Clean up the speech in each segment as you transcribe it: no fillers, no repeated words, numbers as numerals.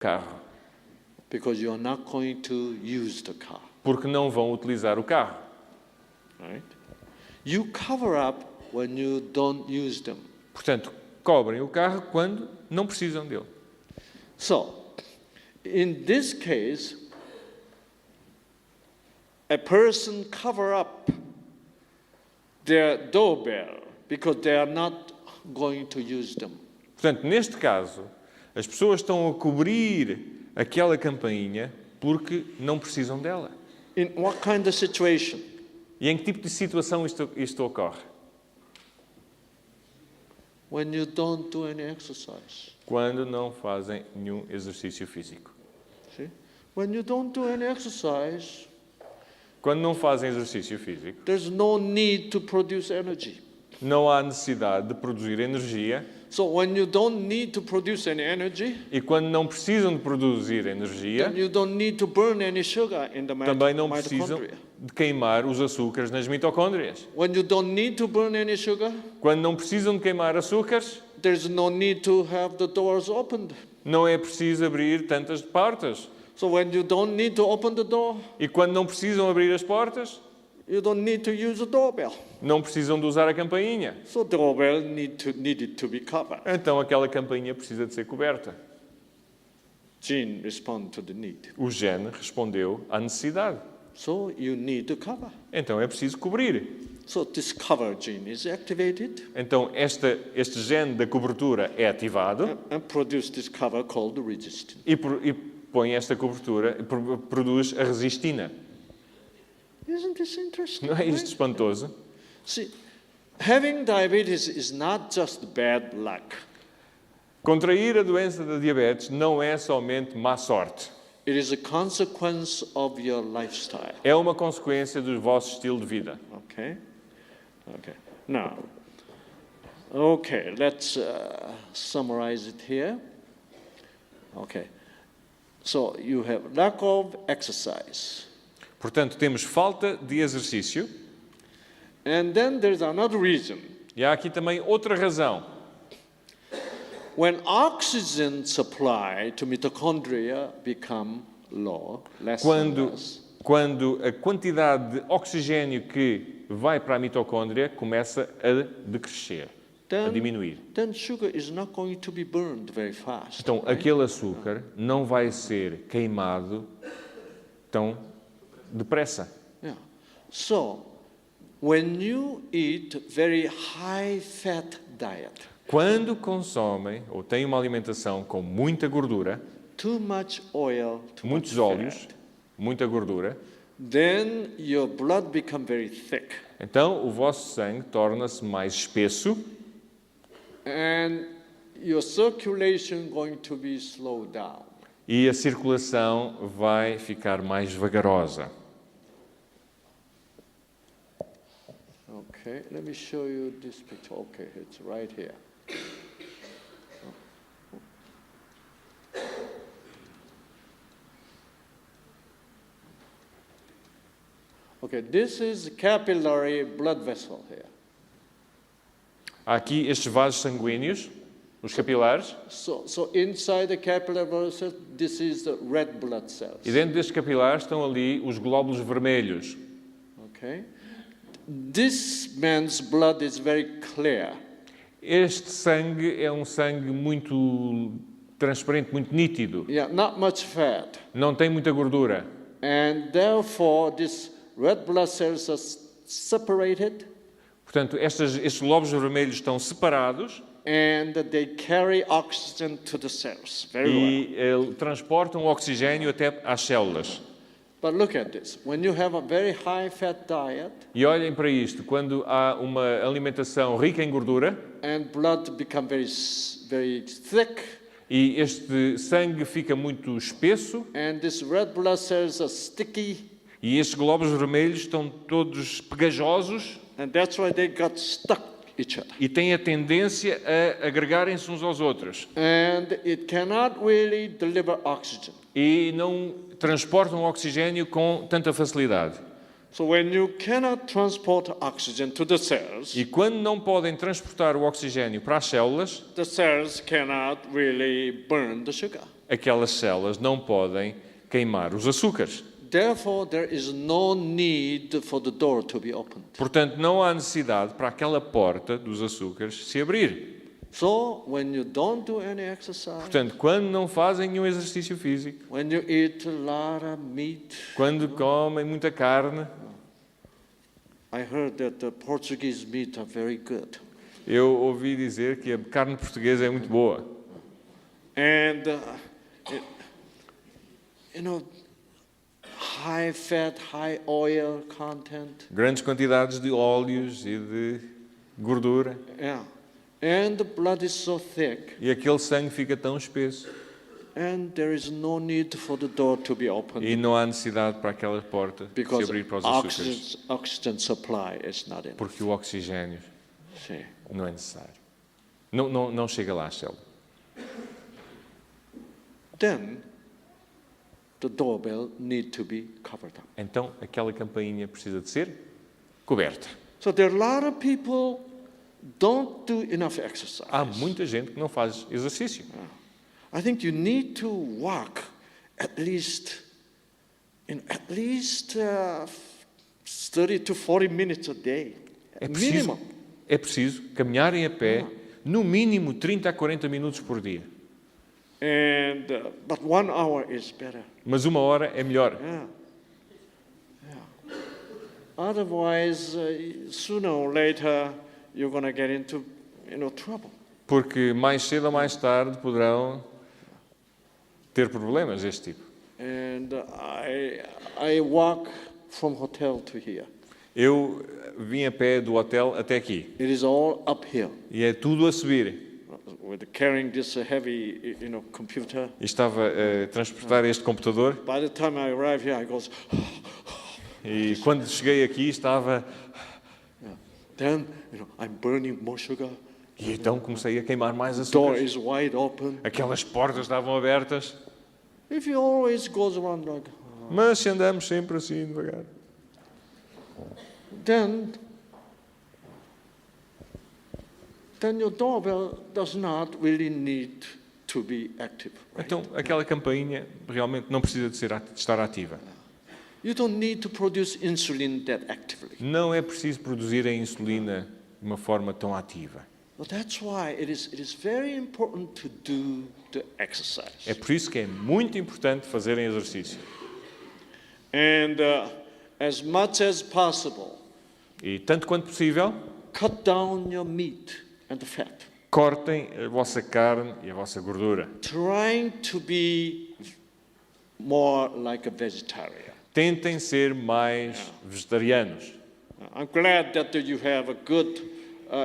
carro. Because you are not going to use the car. Porque não vão utilizar o carro. Right? You cover up when you don't use them. Portanto, cobrem o carro quando não precisam dele. So, in this case, a person cover up their doorbell because they are not going to use them. Portanto, neste caso, as pessoas estão a cobrir aquela campainha porque não precisam dela. In what kind of situation? E em que tipo de situação isto ocorre? When you don't do any exercise. Quando não fazem nenhum exercício físico. See? When you don't do any exercise, Quando não fazem exercício físico, there's no need to produce energy. não há necessidade de produzir energia. So when you don't need to produce any energy, E quando não precisam de produzir energia, then you don't need to burn any sugar in the também não precisam mitochondria. de queimar os açúcares nas mitocôndrias. When you don't need to burn any sugar, Quando não precisam de queimar açúcares, there's no need to have the doors opened. não é preciso abrir tantas portas. So when you don't need to open the door, E quando não precisam abrir as portas, you don't need to use the doorbell. não precisam de usar a campainha. So the doorbell needed to be covered. Então aquela campainha precisa de ser coberta. Gene respond to the need. O gene respondeu à necessidade. So you need to cover. Então é preciso cobrir. So this cover gene is activated Então este gene da cobertura é ativado and produce this cover called the resistin. e põe esta cobertura, produz a resistina. Isn't this interesting? Não é isto espantoso? See, having diabetes is not just bad luck. Contrair a doença da diabetes não é somente má sorte. It is a consequence of your lifestyle. É uma consequência do vosso estilo de vida. Okay? Okay. Now, okay, let's summarize it here. Okay. So you have lack of exercise. Portanto, temos falta de exercício. And then there's another reason. E há aqui também outra razão. When oxygen supply to mitochondria become low, less and less, Quando a quantidade de oxigênio que vai para a mitocôndria começa a decrescer, a diminuir. then sugar is not going to be burned very fast. Então, right? aquele açúcar não vai ser queimado tão depressa. Yeah. So, when you eat very high fat diet, Quando consomem ou têm uma alimentação com muita gordura, too much oil, too muitos much óleos, fat, muita gordura, then your blood become very thick. então o vosso sangue torna-se mais espesso And your circulation going to be slowed down. e a circulação vai ficar mais vagarosa. Okay, let me show you this picture. Okay, it's right here. Okay, this is capillary blood vessel here. Há aqui estes vasos sanguíneos, os capilares, So inside the capillary blood vessel, this is the red blood cells. e dentro destes capilares estão ali os glóbulos vermelhos. Okay, this man's blood is very clear. Este sangue é um sangue muito transparente, muito nítido. Yeah, not much fat. Não tem muita gordura. And therefore, these red blood cells are separated Portanto, estes glóbulos vermelhos estão separados and they carry oxygen to the cells very well. e transportam o oxigênio até às células. But look at this. When you have a very high fat diet E olhem para isto, quando há uma alimentação rica em gordura and blood become very thick e este sangue fica muito espesso and these red blood cells are sticky, e estes glóbulos vermelhos estão todos pegajosos and that's why they got stuck each other. e têm a tendência a agregarem-se uns aos outros And it cannot really deliver oxygen. e não transportam o oxigênio com tanta facilidade. So when you cannot transport oxygen to the cells, E quando não podem transportar o oxigênio para as células, the cells cannot really burn the sugar. aquelas células não podem queimar os açúcares. Therefore, there is no need for the door to be opened. Portanto, não há necessidade para aquela porta dos açúcares se abrir. So, when you don't do any exercise, Portanto, quando não fazem nenhum exercício físico, when you eat a lot of meat, quando comem muita carne, I heard that the Portuguese meat are very good. eu ouvi dizer que a carne portuguesa é muito boa. And, you know, high fat, high oil content. Grandes quantidades de óleos e de gordura. Yeah. And the blood is so thick. E aquele sangue fica tão espesso. And there is no need for the door to be opened. E não há necessidade para aquela porta se Because abrir para os açúcares. oxygen supply is not enough. Porque o oxigênio See. não é necessário. Não chega lá à célula. Then the doorbell need to be covered up. Então, aquela campainha precisa de ser coberta. So there are a lot of people don't do enough exercise. Há muita gente que não faz exercício. I think you need to walk at least 30 to 40 minutes a day. Minimum. É preciso caminharem a pé no mínimo 30 a 40 minutos por dia. But 1 hour is better. Mas 1 hora é melhor. Yeah. Otherwise, sooner or later, you're going to get into, trouble. Porque mais cedo ou mais tarde poderão ter problemas deste tipo. And I walk from hotel to here. Eu vim a pé do hotel até aqui. It is all uphill. E é tudo a subir. With carrying this heavy, computer. E estava a transportar este computador. By the time I arrive here, I goes. E quando cheguei aqui estava... Then, I'm burning more sugar. E então comecei a queimar mais Door açúcar. is wide open. Aquelas portas estavam abertas. If you always goes around like. Mas se andamos sempre assim, devagar. Then your doorbell does not really need to be active. Right? Então, aquela campainha realmente não precisa de estar ativa. You don't need to produce insulin that actively. Não é preciso produzir a insulina de uma forma tão ativa. Well, that's why it is very important to do the exercise. É por isso que é muito importante fazerem exercício. And as much as possible, E tanto quanto possível, cut down your meat and the fat. cortem a vossa carne e a vossa gordura. Trying to be more like a vegetarian. Tentem ser mais vegetarianos. I'm glad that you have a good,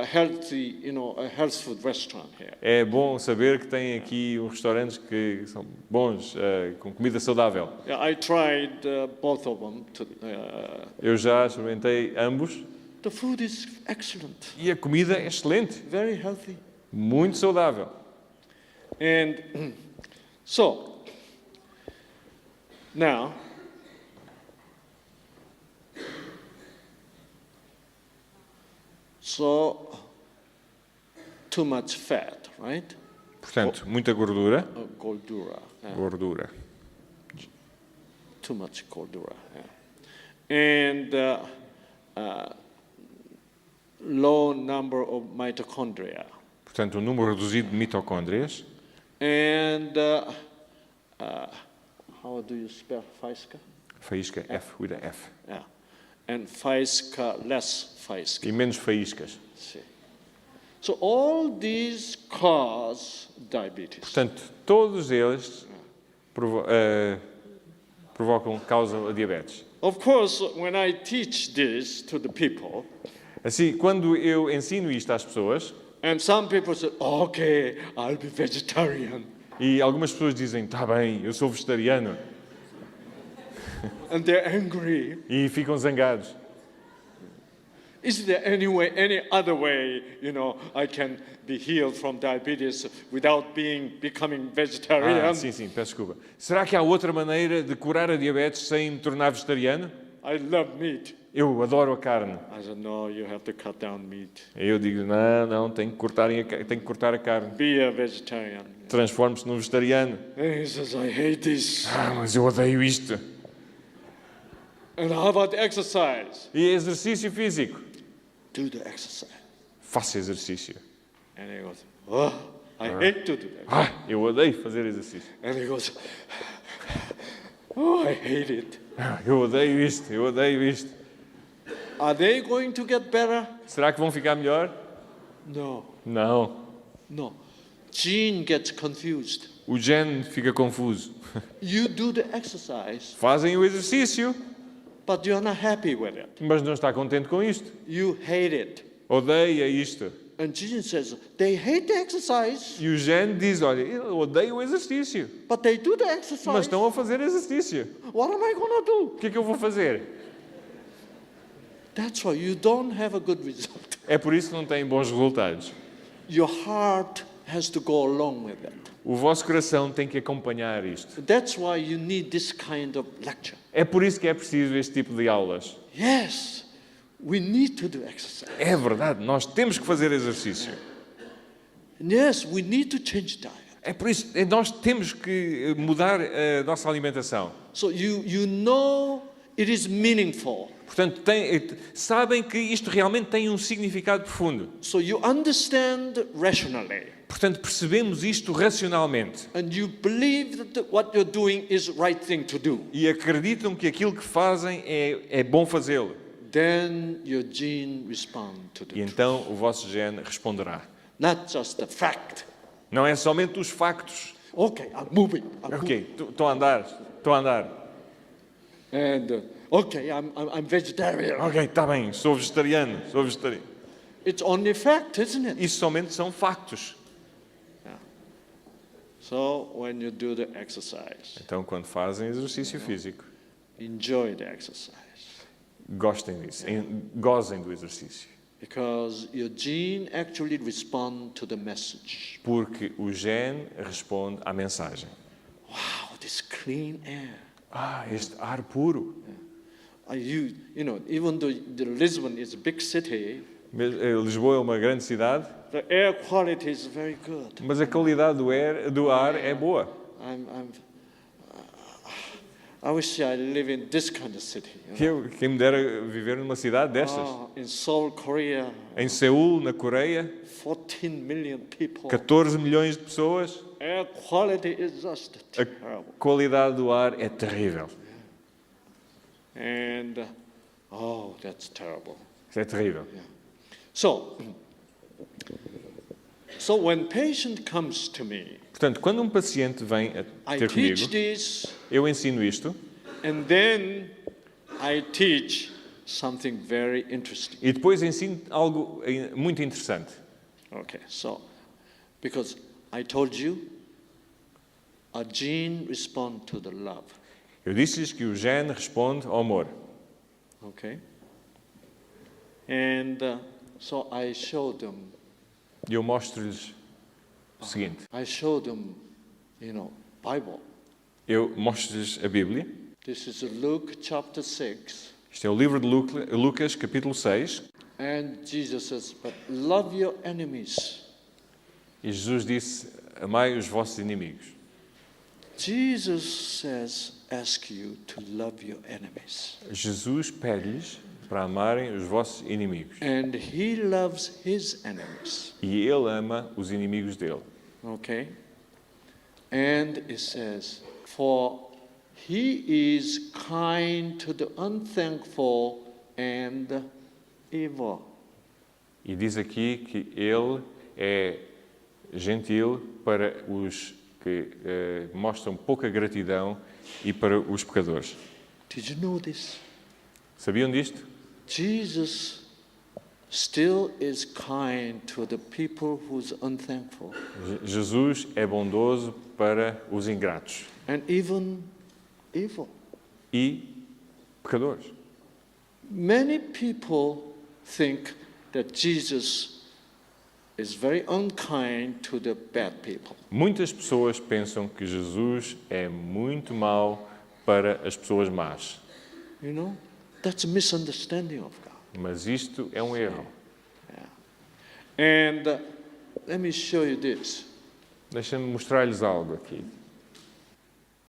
healthy, a health food restaurant here. É bom saber que têm aqui uns restaurantes que são bons, com comida saudável. Yeah, I tried both of them. Eu já experimentei ambos The food is excellent, e a comida é excelente, very healthy. muito saudável. And so, now, too much fat, right? Portanto, muita gordura. Gordura. Yeah. Gordura. Too much gordura. Yeah. And low number of mitochondria. Portanto, um número reduzido de mitocôndrias. And how do you spell faísca? Faísca, F, with a F. Yeah. And faísca, less faísca. E menos faíscas. See. So all these cause diabetes. Portanto, todos eles causam a diabetes. Of course, when I teach this to the people, Assim, quando eu ensino isto às pessoas, and some people say, okay, I'll be vegetarian. e algumas pessoas dizem, tá bem, eu sou vegetariano, And they're angry. e ficam zangados. Is there any other way, I can be healed from diabetes without becoming vegetarian? Sim, peço desculpa. Será que há outra maneira de curar a diabetes sem me tornar vegetariano? I love meat. Eu adoro a carne. I said, no, you have to cut down meat. Eu digo, não, tenho que cortar a carne. Be a vegetarian. transforme-se num vegetariano. And he says, I hate this. Mas eu odeio isto. And how about exercise? E exercício físico? Do the exercise. Faça exercício. And he goes, oh, I hate to do that. Eu odeio fazer exercício. And he goes, oh, I hate it. Eu odeio isto, eu odeio isto. Are they going to get better? Será que vão ficar melhor? No, Não. no. Gene gets confused. O gene fica confuso. You do the exercise, Fazem o exercício, but you're not happy with it. mas não está contente com isto. You hate it. Odeia isto. And Gene says, they hate the exercise, E o gene diz, olha, eu odeio o exercício, but they do the mas exercise. estão a fazer exercício. What am I going to do? O que é que eu vou fazer? That's why you don't have a good result. É por isso que não têm bons resultados. Your heart has to go along with it. O vosso coração tem que acompanhar isto. That's why you need this kind of lecture. É por isso que é preciso este tipo de aulas. Yes, we need to do exercise. É verdade, nós temos que fazer exercício. Yes, we need to change diet. É por isso que nós temos que mudar a nossa alimentação. So you know it is meaningful. Portanto, sabem que isto realmente tem um significado profundo. So you understand rationally. Portanto, percebemos isto racionalmente. And you believe that what you're doing is the right thing to do. E acreditam que aquilo que fazem é bom fazê-lo. Then your gene respond to E the então o vosso gene responderá. not just the fact. Não é somente os factos. Okay, I'm moving. I'm Ok, estou a andar, estou a andar. moving. And okay, I'm vegetarian. Ok, está bem, sou vegetariano, sou vegetariano. It's only fact, isn't it? Isso somente são factos. So when you do the exercise, Então, quando fazem exercício físico, enjoy the exercise. gostem disso, gozem do exercício. Because your gene actually respond to the message. Porque o gene responde à mensagem. Wow, this clean air. Este ar puro. You know, even though Lisbon is a big city, Lisboa é uma grande cidade, the air quality is very good. mas a qualidade do ar é boa. I wish I live in this kind of city. You know? Quem me dera viver numa cidade destas. In Seoul, Korea, Em Seul, na Coreia, 14 million people. 14 milhões de pessoas. Air quality is just A terrible. qualidade do ar é terrível. And, that's terrible. Isso é terrível. So when patient comes to me, Portanto, quando um paciente vem a I ter comigo, teach this, eu ensino isto and then I teach something very interesting. e depois ensino algo muito interessante. Okay, so because I told you, a gene responds to the love. Eu disse-lhes que o gene responde ao amor. Okay, and so I showed them. E eu mostro-lhes o seguinte. I showed them, Bible. Eu mostro-lhes a Bíblia. This is Luke chapter 6. Isto é o livro de Lucas, capítulo 6. And Jesus says, but love your enemies. E Jesus disse, amai os vossos inimigos. Jesus says, ask you to love your enemies. Jesus pede-lhes para amarem os vossos inimigos. And he loves his enemies. E ele ama os inimigos dele. Okay? And it says, for he is kind to the unthankful and evil. E diz aqui que ele é gentil para os que mostram pouca gratidão e para os pecadores. Did you know this? Sabiam disto? Jesus still is kind to the people who's unthankful. Jesus é bondoso para os ingratos And even evil. e pecadores. Many people think that Jesus is very unkind to the bad people. Muitas pessoas pensam que Jesus é muito mau para as pessoas más. You know, that's a misunderstanding of God. Mas isto é um erro. And let me show you this. Deixa-me mostrar-lhes algo aqui.